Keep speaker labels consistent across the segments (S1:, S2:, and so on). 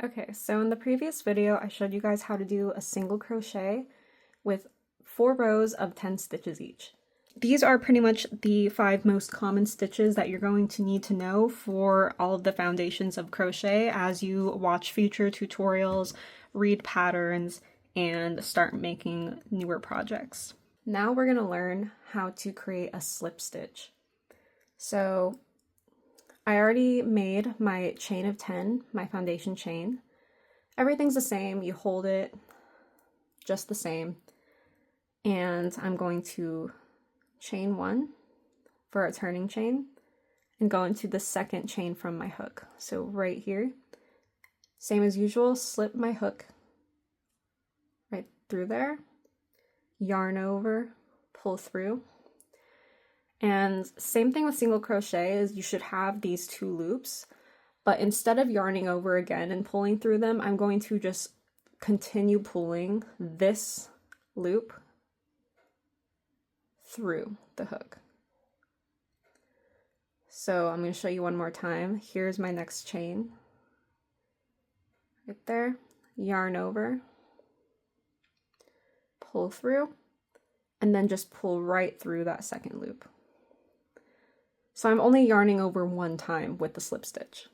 S1: Okay, so in the previous video, I showed you guys how to do a single crochet with 4 rows of 10 stitches each. These are pretty much the 5 most common stitches that you're going to need to know for all of the foundations of crochet as you watch future tutorials, read patterns, and start making newer projects. Now we're going to learn how to create a slip stitch. So I already made my chain of 10, my foundation chain. Everything's the same, you hold it just the same. And I'm going to chain 1 for a turning chain and go into the second chain from my hook. So right here, same as usual, slip my hook right through there, yarn over, pull through. And same thing with single crochet is you should have these 2 loops, but instead of yarning over again and pulling through them, I'm going to just continue pulling this loop through the hook. So I'm going to show you one more time. Here's my next chain. Right there, yarn over, pull through, and then just pull right through that second loop. So I'm only yarning over one time with the slip stitch.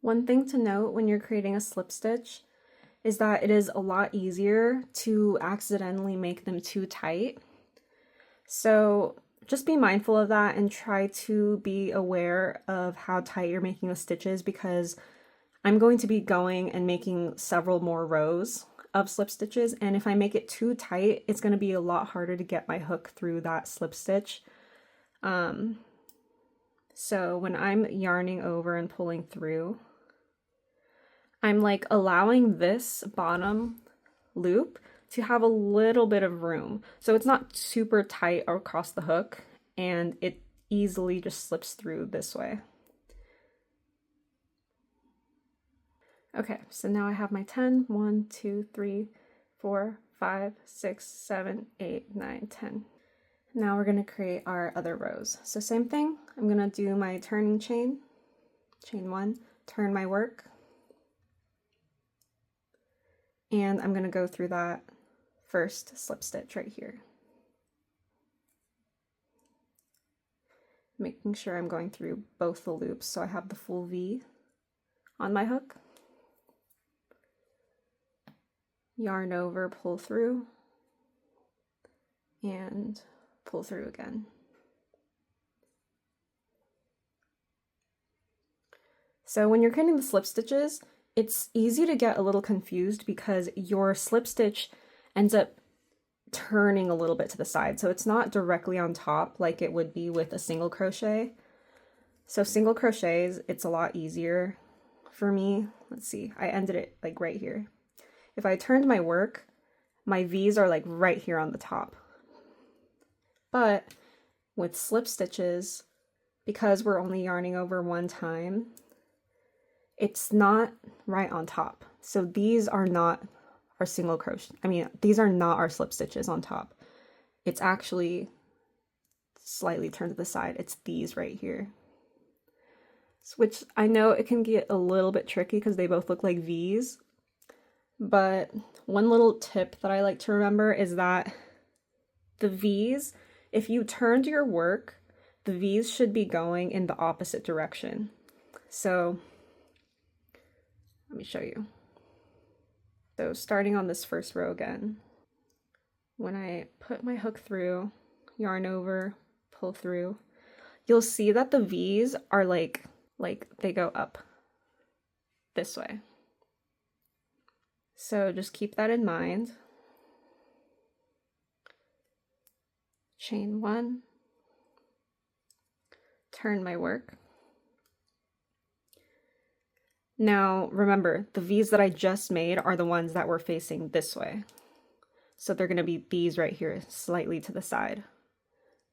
S1: One thing to note when you're creating a slip stitch is that it is a lot easier to accidentally make them too tight. So just be mindful of that and try to be aware of how tight you're making the stitches, because I'm going to be going and making several more rows of slip stitches, and if I make it too tight, it's going to be a lot harder to get my hook through that slip stitch. So when I'm yarning over and pulling through, I'm like allowing this bottom loop to have a little bit of room. So it's not super tight across the hook, and it easily just slips through this way. Okay, so now I have my 10, 1, 2, 3, 4, 5, 6, 7, 8, 9, 10. Now we're going to create our other rows. So same thing, I'm going to do my turning chain, chain 1, turn my work, and I'm going to go through that first slip stitch right here. Making sure I'm going through both the loops so I have the full V on my hook. Yarn over, pull through, and pull through again. So when you're creating the slip stitches, it's easy to get a little confused because your slip stitch ends up turning a little bit to the side. So it's not directly on top like it would be with a single crochet. So single crochets, it's a lot easier for me. Let's see, I ended it like right here. If I turned my work, my V's are like right here on the top. But with slip stitches, because we're only yarning over one time, it's not right on top. So these are not our single crochet. These are not our slip stitches on top. It's actually slightly turned to the side. It's these right here. Which I know it can get a little bit tricky because they both look like V's. But one little tip that I like to remember is that the V's, if you turned your work, the V's should be going in the opposite direction. So let me show you. So starting on this first row again, when I put my hook through, yarn over, pull through, you'll see that the V's are like they go up this way. So just keep that in mind. Chain 1, turn my work. Now remember, the V's that I just made are the ones that were facing this way. So they're going to be these right here, slightly to the side.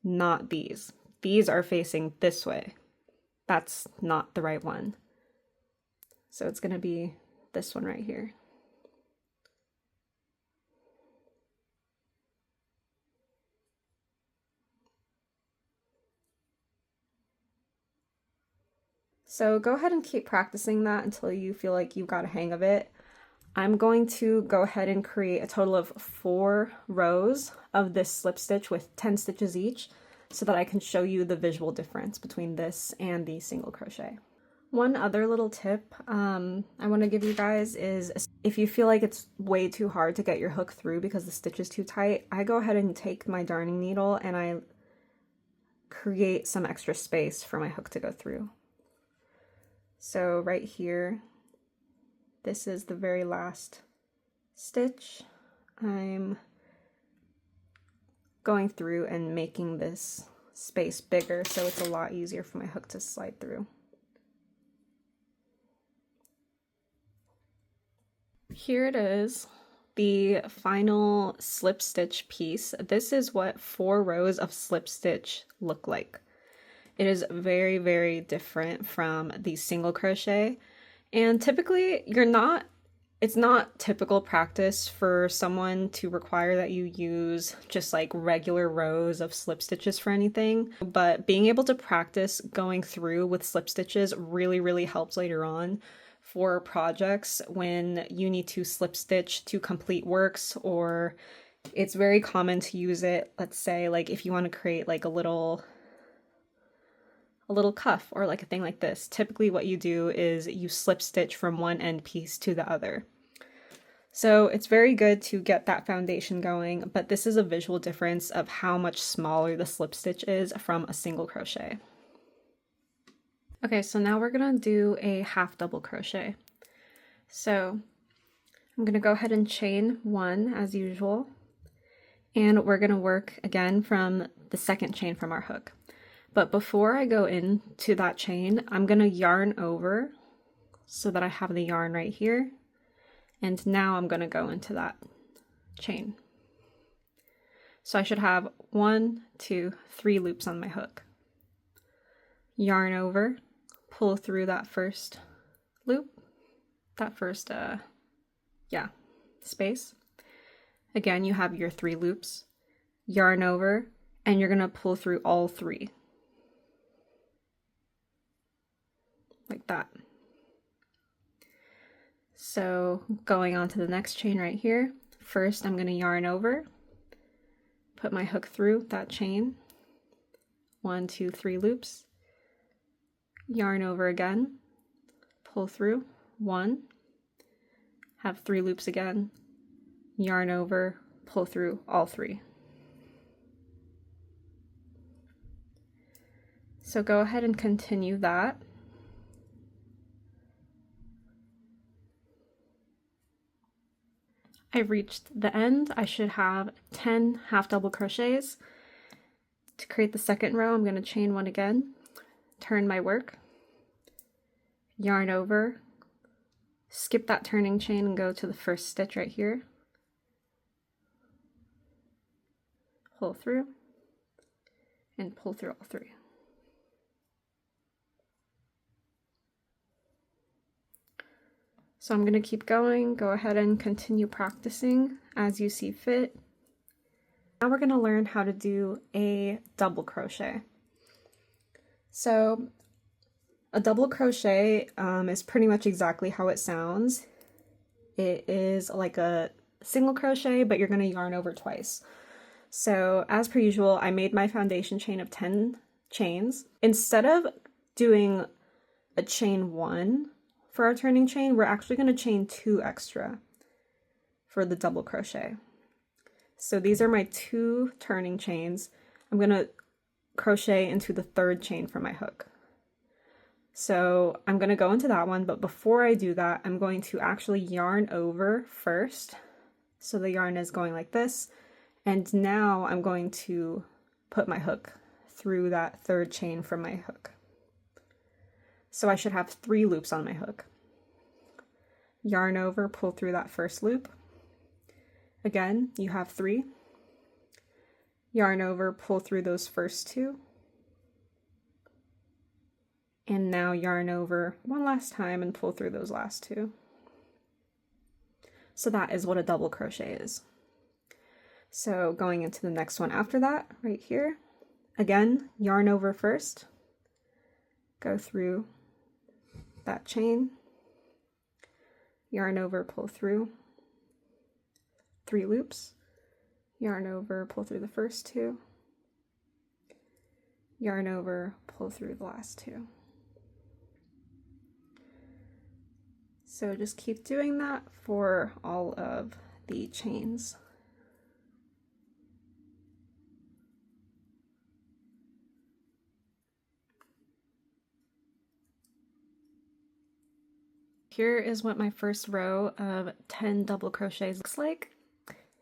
S1: Not these. These are facing this way. That's not the right one. So it's going to be this one right here. So go ahead and keep practicing that until you feel like you've got a hang of it. I'm going to go ahead and create a total of 4 rows of this slip stitch with 10 stitches each so that I can show you the visual difference between this and the single crochet. One other little tip I want to give you guys is if you feel like it's way too hard to get your hook through because the stitch is too tight, I go ahead and take my darning needle and I create some extra space for my hook to go through. So right here, this is the very last stitch. I'm going through and making this space bigger so it's a lot easier for my hook to slide through. Here it is, the final slip stitch piece. This is what 4 rows of slip stitch look like. It is very, very different from the single crochet. And typically it's not typical practice for someone to require that you use just like regular rows of slip stitches for anything, but being able to practice going through with slip stitches really, really helps later on for projects when you need to slip stitch to complete works, or it's very common to use it, let's say, like if you want to create like a little cuff or like a thing like this. Typically what you do is you slip stitch from one end piece to the other. So it's very good to get that foundation going, but this is a visual difference of how much smaller the slip stitch is from a single crochet. Okay, so now we're gonna do a half double crochet. So I'm gonna go ahead and chain 1 as usual, and we're gonna work again from the second chain from our hook. But before I go into that chain, I'm going to yarn over so that I have the yarn right here. And now I'm going to go into that chain. So I should have 1, 2, 3 loops on my hook. Yarn over, pull through that first loop, that first, space. Again, you have your 3 loops. Yarn over, and you're going to pull through all 3. Like that. So going on to the next chain right here, first I'm going to yarn over, put my hook through that chain, 1, 2, 3 loops, yarn over again, pull through 1, have 3 loops again, yarn over, pull through all 3. So go ahead and continue that. I've reached the end. I should have 10 half double crochets. To create the second row, I'm going to chain 1 again, turn my work, yarn over, skip that turning chain and go to the first stitch right here, pull through, and pull through all 3. So I'm going to keep going. Go ahead and continue practicing as you see fit. Now we're going to learn how to do a double crochet. So a double crochet is pretty much exactly how it sounds. It is like a single crochet, but you're going to yarn over twice. So as per usual, I made my foundation chain of 10 chains. Instead of doing a chain 1, for our turning chain, we're actually going to chain 2 extra for the double crochet. So these are my 2 turning chains. I'm going to crochet into the 3rd chain from my hook. So I'm going to go into that one, but before I do that, I'm going to actually yarn over first. So the yarn is going like this, and now I'm going to put my hook through that 3rd chain from my hook. So I should have 3 loops on my hook. Yarn over, pull through that first loop. Again, you have 3. Yarn over, pull through those first 2. And now yarn over one last time and pull through those last 2. So that is what a double crochet is. So going into the next one after that, right here, again, yarn over first, go through that chain, yarn over, pull through, 3 loops, yarn over, pull through the first 2, yarn over, pull through the last 2. So just keep doing that for all of the chains. Here is what my first row of 10 double crochets looks like.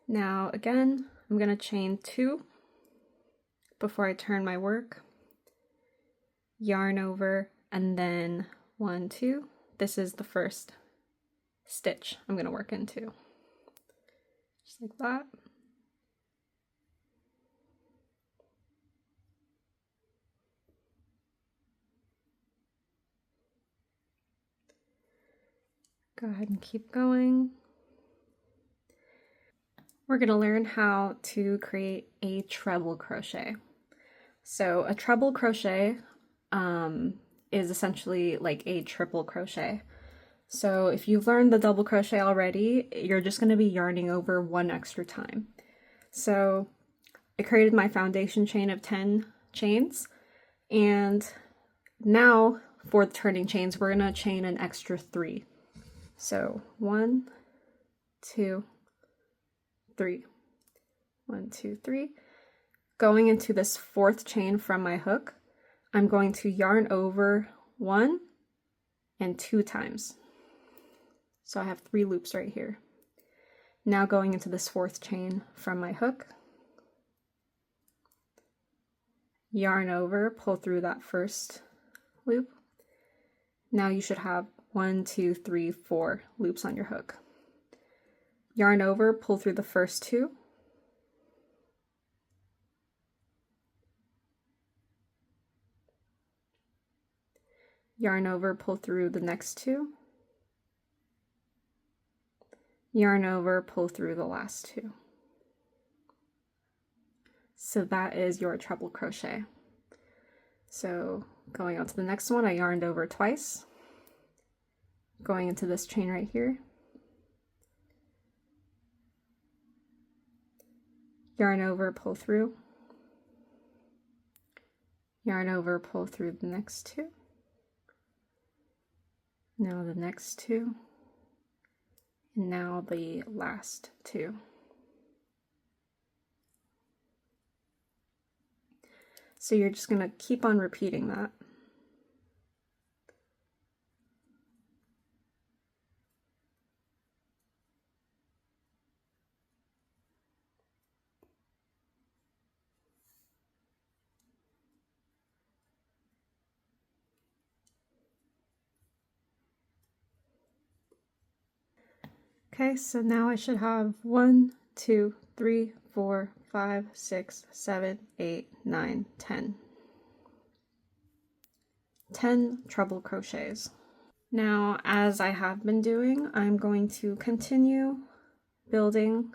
S1: Now again, I'm going to chain 2 before I turn my work, yarn over, and then 1, 2. This is the first stitch I'm going to work into. Just like that. Go ahead and keep going. We're going to learn how to create a treble crochet. So a treble crochet is essentially like a triple crochet. So if you've learned the double crochet already, you're just going to be yarning over 1 extra time. So I created my foundation chain of 10 chains, and now for the turning chains, we're going to chain an extra 3. So 1, 2, 3. 1, 2, 3. Going into this 4th chain from my hook, I'm going to yarn over 1 and 2 times. So I have 3 loops right here. Now going into this 4th chain from my hook, yarn over, pull through that first loop. Now you should have 1, 2, 3, 4 loops on your hook. Yarn over, pull through the first 2. Yarn over, pull through the next 2. Yarn over, pull through the last 2. So that is your treble crochet. So going on to the next one, I yarned over twice. Going into this chain right here. Yarn over, pull through. Yarn over, pull through the next 2. Now the next 2. And now the last 2. So you're just going to keep on repeating that. Okay, so now I should have 1, 2, 3, 4, 5, 6, 7, 8, 9, 10. 10 treble crochets. Now, as I have been doing, I'm going to continue building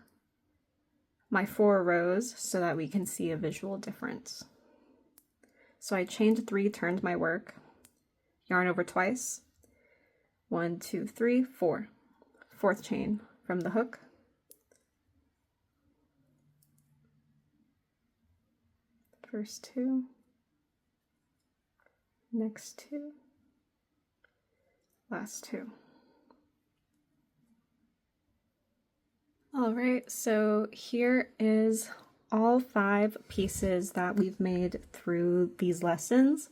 S1: my 4 rows so that we can see a visual difference. So I chained 3, turned my work, yarn over twice, 1, 2, 3, 4. 4th chain from the hook, first 2, next 2, last 2. All right, so here is all 5 pieces that we've made through these lessons.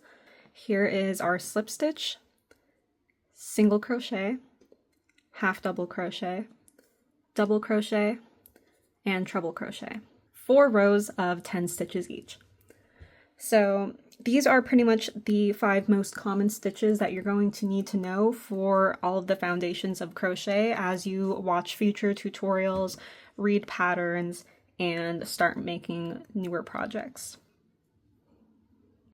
S1: Here is our slip stitch, single crochet, half double crochet, double crochet, and treble crochet. 4 rows of 10 stitches each. So these are pretty much the 5 most common stitches that you're going to need to know for all of the foundations of crochet as you watch future tutorials, read patterns, and start making newer projects.